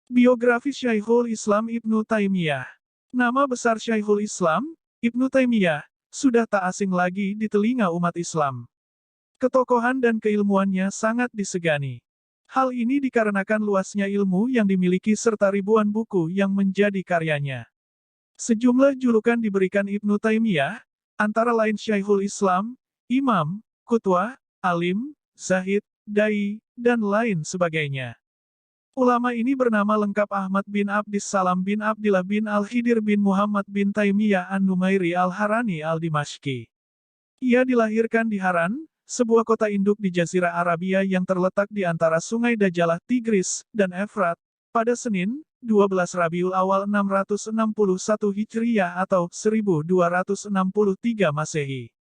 Biografi Syekhul Islam Ibnu Taimiyah. Nama besar Syekhul Islam, Ibnu Taimiyah, sudah tak asing lagi di telinga umat Islam. Ketokohan dan keilmuannya sangat disegani. Hal ini dikarenakan luasnya ilmu yang dimiliki serta ribuan buku yang menjadi karyanya. Sejumlah julukan diberikan Ibnu Taimiyah, antara lain Syekhul Islam, Imam, Qudwah, Alim, Zahid, Dai, dan lain sebagainya. Ulama ini bernama lengkap Ahmad bin Abdis Salam bin Abdillah bin Al-Khidir bin Muhammad bin Taimiyah An-Numairi Al-Harani Al-Dimashqi. Ia dilahirkan di Haran, sebuah kota induk di Jazirah Arabia yang terletak di antara sungai Dajalah, Tigris, dan Efrat, pada Senin, 12 Rabiul Awal 661 Hijriyah atau 1263 Masehi.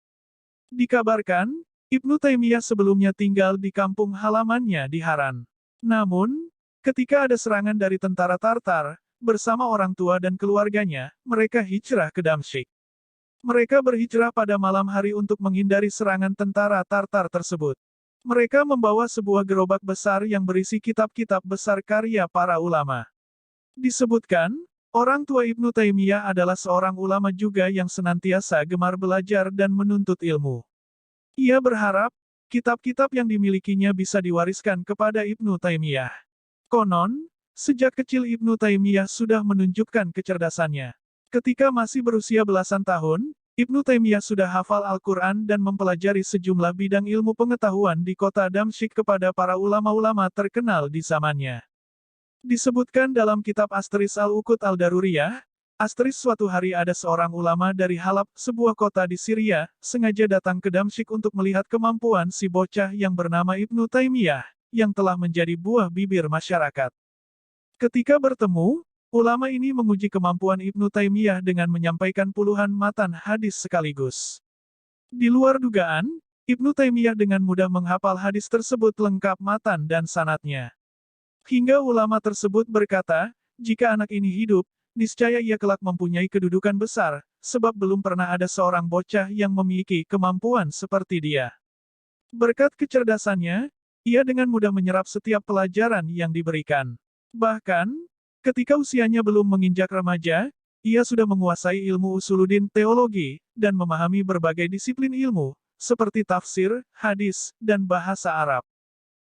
Dikabarkan, Ibnu Taimiyah sebelumnya tinggal di kampung halamannya di Haran. Namun, ketika ada serangan dari tentara Tartar, bersama orang tua dan keluarganya, mereka hijrah ke Damsyik. Mereka berhijrah pada malam hari untuk menghindari serangan tentara Tartar tersebut. Mereka membawa sebuah gerobak besar yang berisi kitab-kitab besar karya para ulama. Disebutkan, orang tua Ibnu Taimiyah adalah seorang ulama juga yang senantiasa gemar belajar dan menuntut ilmu. Ia berharap, kitab-kitab yang dimilikinya bisa diwariskan kepada Ibnu Taimiyah. Konon, sejak kecil Ibnu Taimiyah sudah menunjukkan kecerdasannya. Ketika masih berusia belasan tahun, Ibnu Taimiyah sudah hafal Al-Quran dan mempelajari sejumlah bidang ilmu pengetahuan di kota Damsyik kepada para ulama-ulama terkenal di zamannya. Disebutkan dalam kitab Asteris Al-Uqud Al-Daruriyah, Asteris suatu hari ada seorang ulama dari Halab, sebuah kota di Syria, sengaja datang ke Damsyik untuk melihat kemampuan si bocah yang bernama Ibnu Taimiyah, yang telah menjadi buah bibir masyarakat. Ketika bertemu, ulama ini menguji kemampuan Ibnu Taimiyah dengan menyampaikan puluhan matan hadis sekaligus. Di luar dugaan, Ibnu Taimiyah dengan mudah menghafal hadis tersebut lengkap matan dan sanadnya. Hingga ulama tersebut berkata, jika anak ini hidup, niscaya ia kelak mempunyai kedudukan besar, sebab belum pernah ada seorang bocah yang memiliki kemampuan seperti dia. Berkat kecerdasannya, ia dengan mudah menyerap setiap pelajaran yang diberikan. Bahkan, ketika usianya belum menginjak remaja, ia sudah menguasai ilmu usuluddin teologi, dan memahami berbagai disiplin ilmu, seperti tafsir, hadis, dan bahasa Arab.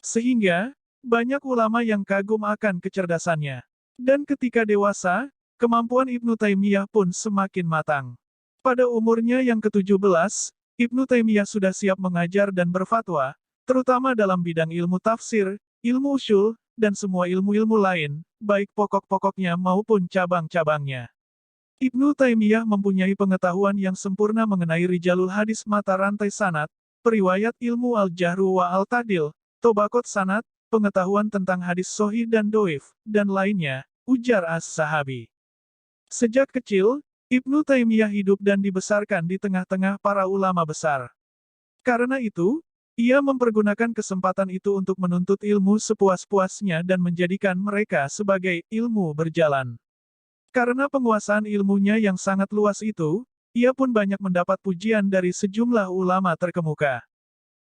Sehingga, banyak ulama yang kagum akan kecerdasannya. Dan ketika dewasa, kemampuan Ibnu Taimiyah pun semakin matang. Pada umurnya yang ke-17, Ibnu Taimiyah sudah siap mengajar dan berfatwa, terutama dalam bidang ilmu tafsir, ilmu usul, dan semua ilmu-ilmu lain, baik pokok-pokoknya maupun cabang-cabangnya. Ibnu Taimiyah mempunyai pengetahuan yang sempurna mengenai rijalul hadis mata rantai sanad, periwayat ilmu al-jahru wa al-ta'dil, tobakot sanad, pengetahuan tentang hadis sohih dan doif, dan lainnya, ujar as-sahabi. Sejak kecil, Ibnu Taimiyah hidup dan dibesarkan di tengah-tengah para ulama besar. Karena itu, ia mempergunakan kesempatan itu untuk menuntut ilmu sepuas-puasnya dan menjadikan mereka sebagai ilmu berjalan. Karena penguasaan ilmunya yang sangat luas itu, ia pun banyak mendapat pujian dari sejumlah ulama terkemuka.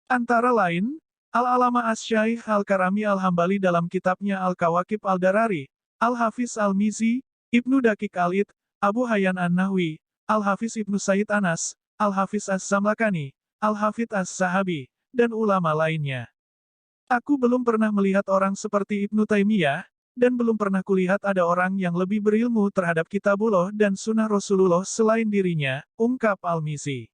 Antara lain, Al-Alama Asy-Syaikh Al-Karami Al-Hambali dalam kitabnya Al-Kawakib Al-Darari, Al-Hafiz Al-Mizi, Ibnu Dakik Al-Id, Abu Hayyan An-Nahwi, Al-Hafiz Ibnu Sayyid Anas, Al-Hafiz Az-Zamlakani, Al-Hafidh Az-Zahabi, dan ulama lainnya. Aku belum pernah melihat orang seperti Ibnu Taimiyah, dan belum pernah kulihat ada orang yang lebih berilmu terhadap kitabullah dan sunnah Rasulullah selain dirinya, ungkap Al-Mizi.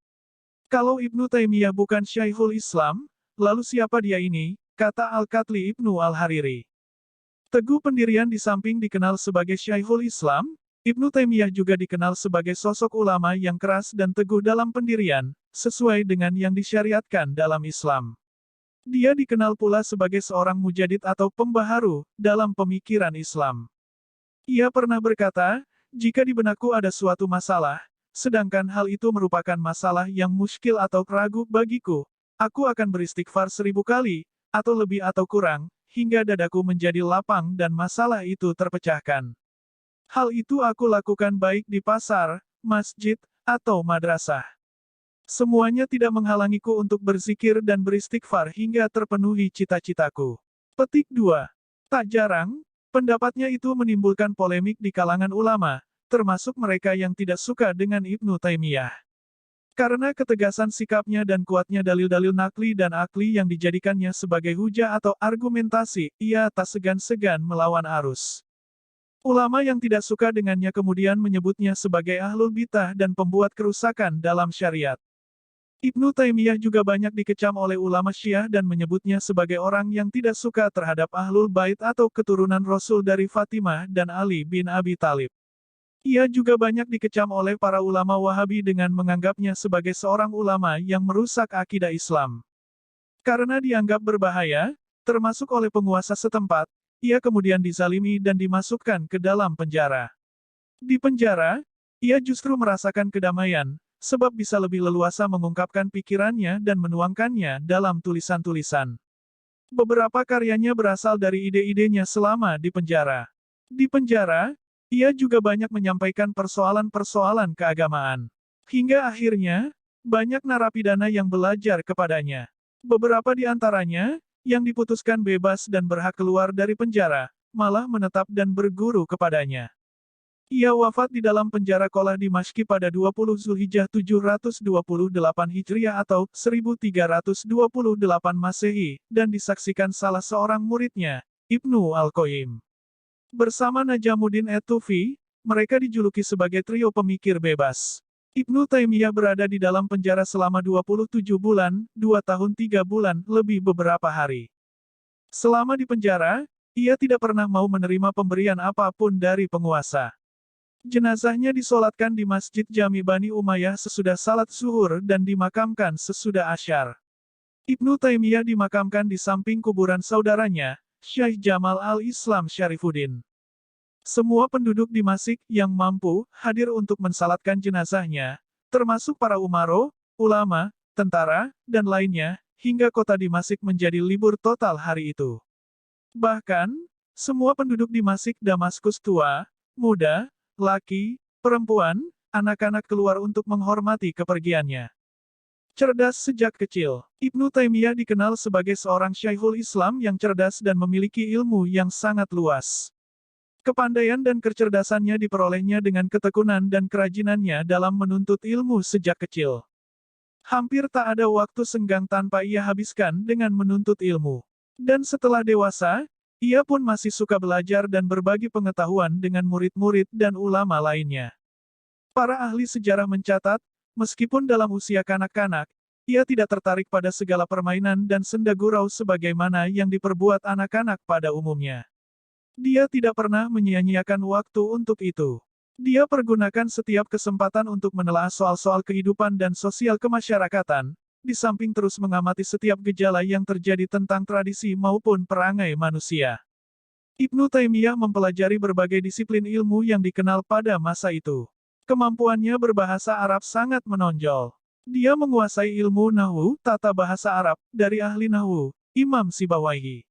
Kalau Ibnu Taimiyah bukan Syekhul Islam, lalu siapa dia ini, kata Al-Katli Ibnu Al-Hariri. Teguh pendirian di samping dikenal sebagai Syekhul Islam, Ibnu Taimiyah juga dikenal sebagai sosok ulama yang keras dan teguh dalam pendirian, sesuai dengan yang disyariatkan dalam Islam. Dia dikenal pula sebagai seorang mujadid atau pembaharu, dalam pemikiran Islam. Ia pernah berkata, jika di benakku ada suatu masalah, sedangkan hal itu merupakan masalah yang muskil atau ragu bagiku, aku akan beristighfar 1000 kali, atau lebih atau kurang, hingga dadaku menjadi lapang dan masalah itu terpecahkan. Hal itu aku lakukan baik di pasar, masjid, atau madrasah. Semuanya tidak menghalangiku untuk berzikir dan beristighfar hingga terpenuhi cita-citaku. Petik 2. Tak jarang, Pendapatnya itu menimbulkan polemik di kalangan ulama, termasuk mereka yang tidak suka dengan Ibnu Taimiyah. Karena ketegasan sikapnya dan kuatnya dalil-dalil nakli dan akli yang dijadikannya sebagai hujah atau argumentasi, ia tak segan-segan melawan arus. Ulama yang tidak suka dengannya kemudian menyebutnya sebagai ahlul bidah dan pembuat kerusakan dalam syariat. Ibnu Taimiyah juga banyak dikecam oleh ulama Syiah dan menyebutnya sebagai orang yang tidak suka terhadap ahlul bait atau keturunan Rasul dari Fatimah dan Ali bin Abi Thalib. Ia juga banyak dikecam oleh para ulama Wahabi dengan menganggapnya sebagai seorang ulama yang merusak akidah Islam. Karena dianggap berbahaya, termasuk oleh penguasa setempat, ia kemudian dizalimi dan dimasukkan ke dalam penjara. Di penjara, ia justru merasakan kedamaian, sebab bisa lebih leluasa mengungkapkan pikirannya dan menuangkannya dalam tulisan-tulisan. Beberapa karyanya berasal dari ide-idenya selama di penjara. Di penjara, ia juga banyak menyampaikan persoalan-persoalan keagamaan. Hingga akhirnya, banyak narapidana yang belajar kepadanya. Beberapa di antaranya, yang diputuskan bebas dan berhak keluar dari penjara, malah menetap dan berguru kepadanya. Ia wafat di dalam penjara Qolah Dimashq pada 20 Zulhijjah 728 Hijriah atau 1328 Masehi, dan disaksikan salah seorang muridnya, Ibnu Al-Qayyim. Bersama Najamuddin et-Tufi, mereka dijuluki sebagai trio pemikir bebas. Ibnu Taimiyah berada di dalam penjara selama 27 bulan, 2 tahun 3 bulan, lebih beberapa hari. Selama di penjara, ia tidak pernah mau menerima pemberian apapun dari penguasa. Jenazahnya disolatkan di Masjid Jami Bani Umayyah sesudah salat zuhur dan dimakamkan sesudah asyar. Ibnu Taimiyah dimakamkan di samping kuburan saudaranya, Syekh Jamal al-Islam Syarifuddin. Semua penduduk Dimashq yang mampu hadir untuk mensalatkan jenazahnya, termasuk para umaro, ulama, tentara, dan lainnya, hingga kota Dimashq menjadi libur total hari itu. Bahkan, semua penduduk Dimashq Damaskus tua, muda, laki, perempuan, anak-anak keluar untuk menghormati kepergiannya. Cerdas sejak kecil, Ibnu Taimiyah dikenal sebagai seorang Syekhul Islam yang cerdas dan memiliki ilmu yang sangat luas. Kepandaian dan kecerdasannya diperolehnya dengan ketekunan dan kerajinannya dalam menuntut ilmu sejak kecil. Hampir tak ada waktu senggang tanpa ia habiskan dengan menuntut ilmu. Dan setelah dewasa, ia pun masih suka belajar dan berbagi pengetahuan dengan murid-murid dan ulama lainnya. Para ahli sejarah mencatat, meskipun dalam usia kanak-kanak, ia tidak tertarik pada segala permainan dan senda gurau sebagaimana yang diperbuat anak-anak pada umumnya. Dia tidak pernah menyia-nyiakan waktu untuk itu. Dia pergunakan setiap kesempatan untuk menelaah soal-soal kehidupan dan sosial kemasyarakatan, di samping terus mengamati setiap gejala yang terjadi tentang tradisi maupun perangai manusia. Ibnu Taimiyah mempelajari berbagai disiplin ilmu yang dikenal pada masa itu. Kemampuannya berbahasa Arab sangat menonjol. Dia menguasai ilmu nahwu, tata bahasa Arab, dari ahli nahwu, Imam Sibawayhi.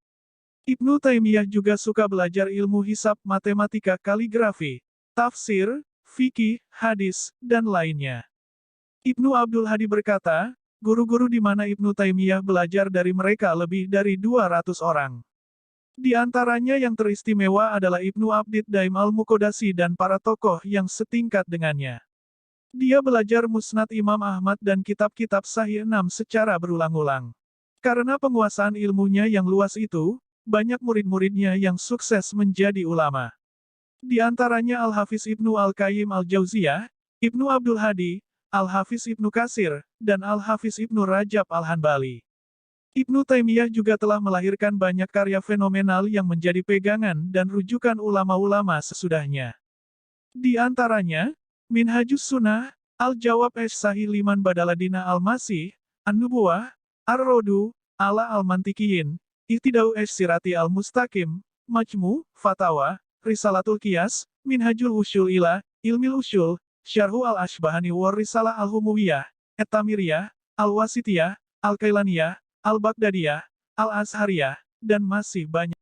Ibnu Taimiyah juga suka belajar ilmu hisab, matematika, kaligrafi, tafsir, fikih, hadis, dan lainnya. Ibnu Abdul Hadi berkata, guru-guru di mana Ibnu Taimiyah belajar dari mereka lebih dari 200 orang. Di antaranya yang teristimewa adalah Ibnu Abdid Daim al-Muqaddasi dan para tokoh yang setingkat dengannya. Dia belajar Musnad Imam Ahmad dan kitab-kitab Sahih 6 secara berulang-ulang. Karena penguasaan ilmunya yang luas itu, banyak murid-muridnya yang sukses menjadi ulama. Di antaranya Al-Hafiz Ibnu Al-Qayyim Al-Jauziyah, Ibnu Abdul Hadi, Al-Hafiz Ibnu Katsir, dan Al-Hafiz Ibnu Rajab Al-Hanbali. Ibnu Taimiyah juga telah melahirkan banyak karya fenomenal yang menjadi pegangan dan rujukan ulama-ulama sesudahnya. Di antaranya, Minhajus Sunnah, Al-Jawab Sahih Liman Badaladina Al-Masih, An-Nubuwah, Ar-Rodu, Ala Al-Mantikiyin, Ihtidau Sirati Al-Mustaqim, Majmu, Fatawa, Risalatul Qiyas, Minhajul Usyul ila Ilmil Usyul, Syarhu Al-Ashbahani war Risalah Al-Humawiyah, At-Tamiriyah, Al-Wasitiyah, Al-Kailaniyah, Al-Baghdadiyah, Al-Azhariyah, dan masih banyak.